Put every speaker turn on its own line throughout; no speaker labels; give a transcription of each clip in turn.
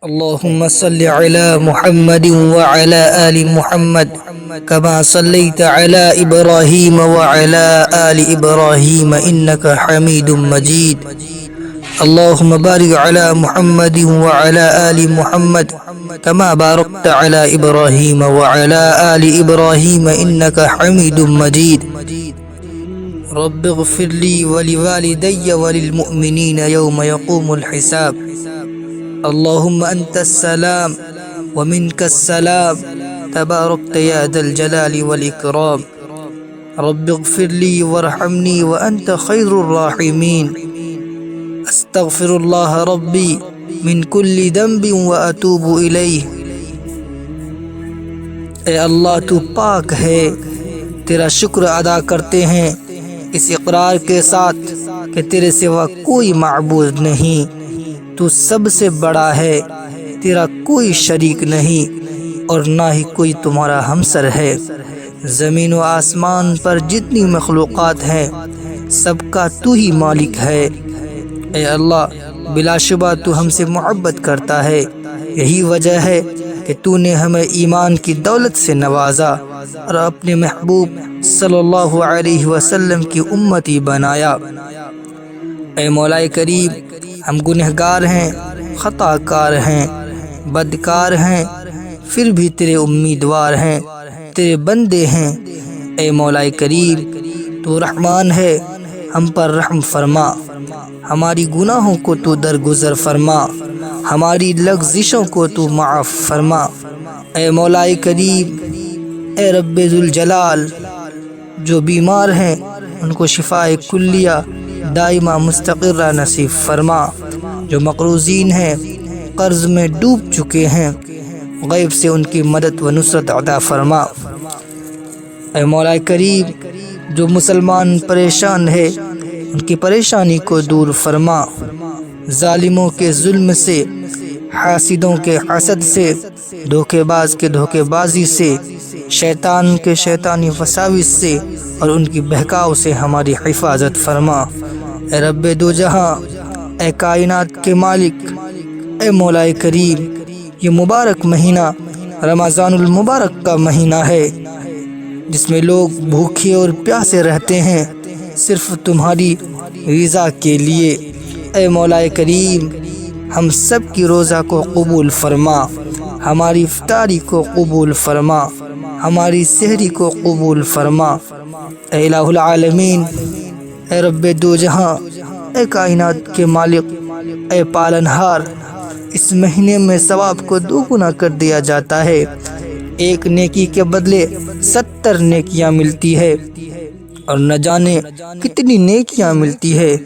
اللهم صل على محمد وعلى آل محمد كما صليت على إبراهيم وعلى آل إبراهيم إنك حميد مجيد. اللهم بارك على محمد وعلى آل محمد كما باركت على إبراهيم وعلى آل إبراهيم إنك حميد مجيد. رب اغفر لي ولوالدي وللمؤمنين يوم يقوم الحساب. اللهم أنت السلام ومنك السلام تباركت يا ذا الجلال والإكرام. رب اغفر لي وارحمني وأنت خير الراحمين. استغفر الله ربي من كل ذنب وأتوب إليه. اے اللہ تو پاک ہے، تیرا شکر ادا کرتے ہیں اس اقرار کے ساتھ کہ تیرے سوا کوئی معبود نہیں، تو سب سے بڑا ہے، تیرا کوئی شریک نہیں اور نہ ہی کوئی تمہارا ہمسر ہے۔ زمین و آسمان پر جتنی مخلوقات ہیں سب کا تو ہی مالک ہے۔ اے اللہ، بلا شبہ تو ہم سے محبت کرتا ہے، یہی وجہ ہے کہ تو نے ہمیں ایمان کی دولت سے نوازا اور اپنے محبوب صلی اللہ علیہ وسلم کی امتی بنایا۔ اے مولا کریم، ہم گنہگار ہیں، خطا کار ہیں، بدکار ہیں، پھر بھی تیرے امیدوار ہیں، تیرے بندے ہیں۔ اے مولا کریم، تو رحمان ہے، ہم پر رحم فرما، ہماری گناہوں کو تو درگزر فرما، ہماری لغزشوں کو تو معاف فرما۔ اے مولا کریم، اے رب ذوالجلال، جو بیمار ہیں ان کو شفاء کلیہ دائمہ مستقرہ نصیب فرما، جو مقروضین ہیں، قرض میں ڈوب چکے ہیں، غیب سے ان کی مدد و نصرت عطا فرما۔ اے مولا کریم، جو مسلمان پریشان ہے ان کی پریشانی کو دور فرما، ظالموں کے ظلم سے، حاسدوں کے حسد سے، دھوکے باز کے دھوکے بازی سے، شیطان کے شیطانی وساوس سے اور ان کی بہکاؤ سے ہماری حفاظت فرما۔ اے رب دو جہاں، اے کائنات کے مالک، اے مولا کریم، یہ مبارک مہینہ رمضان المبارک کا مہینہ ہے جس میں لوگ بھوکے اور پیاسے رہتے ہیں صرف تمہاری رضا کے لیے۔ اے مولا کریم، ہم سب کی روزہ کو قبول فرما، ہماری افطاری کو قبول فرما، ہماری سحری کو قبول فرما۔ اے الہ العالمین، اے رب دو جہاں، اے کائنات کے مالک، اے پالنہار، اس مہینے میں ثواب کو دوگنا کر دیا جاتا ہے، ایک نیکی کے بدلے 70 نیکیاں ملتی ہے اور نہ جانے کتنی نیکیاں ملتی ہے۔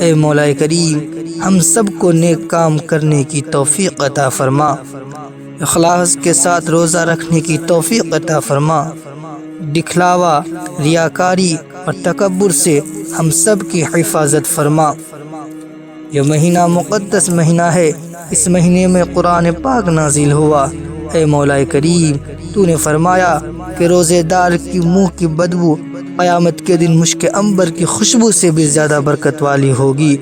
اے مولا کریم، ہم سب کو نیک کام کرنے کی توفیق عطا فرما، اخلاص کے ساتھ روزہ رکھنے کی توفیق عطا فرما، دکھلاوا، ریاکاری اور تکبر سے ہم سب کی حفاظت فرما۔ یہ مہینہ مقدس مہینہ ہے، اس مہینے میں قرآن پاک نازل ہوا۔ اے مولا کریم، تو نے فرمایا کہ روزے دار کی منہ کی بدبو قیامت کے دن مشک عنبر کی خوشبو سے بھی زیادہ برکت والی ہوگی۔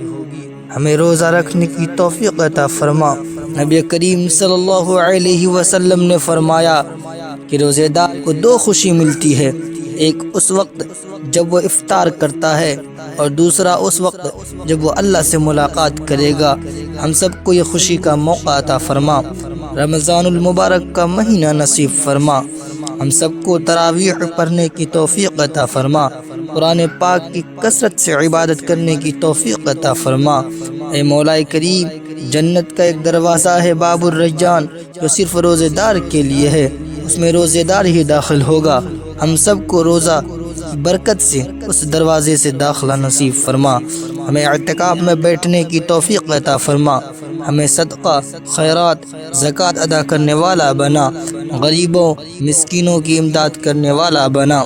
ہمیں روزہ رکھنے کی توفیق عطا فرما۔ نبی کریم صلی اللہ علیہ وسلم نے فرمایا کہ روزے دار کو 2 خوشی ملتی ہے، ایک اس وقت جب وہ افطار کرتا ہے اور دوسرا اس وقت جب وہ اللہ سے ملاقات کرے گا۔ ہم سب کو یہ خوشی کا موقع عطا فرما، رمضان المبارک کا مہینہ نصیب فرما، ہم سب کو تراویح پڑھنے کی توفیق عطا فرما، قرآن پاک کی کثرت سے عبادت کرنے کی توفیق عطا فرما۔ اے مولا کریم، جنت کا ایک دروازہ ہے باب الریان جو صرف روزے دار کے لیے ہے، اس میں روزے دار ہی داخل ہوگا۔ ہم سب کو روزہ برکت سے اس دروازے سے داخلہ نصیب فرما، ہمیں اعتکاف میں بیٹھنے کی توفیق عطا فرما، ہمیں صدقہ، خیرات، زکوٰۃ ادا کرنے والا بنا، غریبوں مسکینوں کی امداد کرنے والا بنا،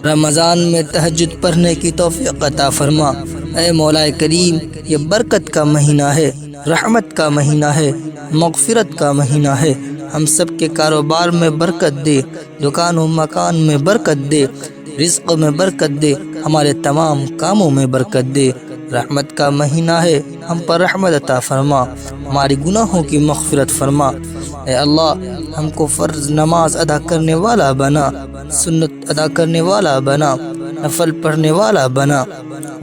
رمضان میں تہجد پڑھنے کی توفیق عطا فرما۔ اے مولا کریم، یہ برکت کا مہینہ ہے، رحمت کا مہینہ ہے، مغفرت کا مہینہ ہے، ہم سب کے کاروبار میں برکت دے، دکان و مکان میں برکت دے، رزق میں برکت دے، ہمارے تمام کاموں میں برکت دے۔ رحمت کا مہینہ ہے، ہم پر رحمت عطا فرما، ہمارے گناہوں کی مغفرت فرما۔ اے اللہ ہم کو فرض نماز ادا کرنے والا بنا، سنت ادا کرنے والا بنا، نفل پڑھنے والا بنا،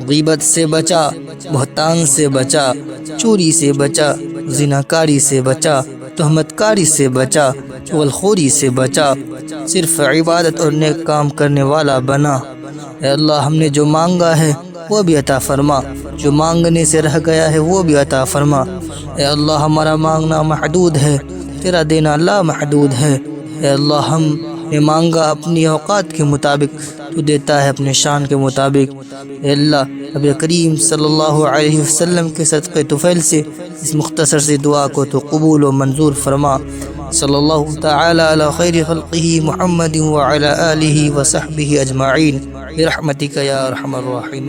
غیبت سے بچا، بہتان سے بچا، چوری سے بچا، زناکاری سے بچا، تہمت کاری سے بچا، چغلخوری سے بچا، صرف عبادت اور نیک کام کرنے والا بنا۔ اے اللہ ہم نے جو مانگا ہے وہ بھی عطا فرما، جو مانگنے سے رہ گیا ہے وہ بھی عطا فرما۔ اے اللہ ہمارا مانگنا محدود ہے، تیرا دینا لا محدود ہے۔ اے اللہ ہم نے مانگا اپنی اوقات کے مطابق، تو دیتا ہے اپنے شان کے مطابق۔ اے اللہ نبی کریم صلی اللہ علیہ وسلم کے صدقے طفیل سے اس مختصر سی دعا کو تو قبول و منظور فرما۔ صلی اللہ تعالی علی خیر خلقہ محمد وعلی آلہ وصحبہ اجمعین برحمتک یا ارحم الراحمین۔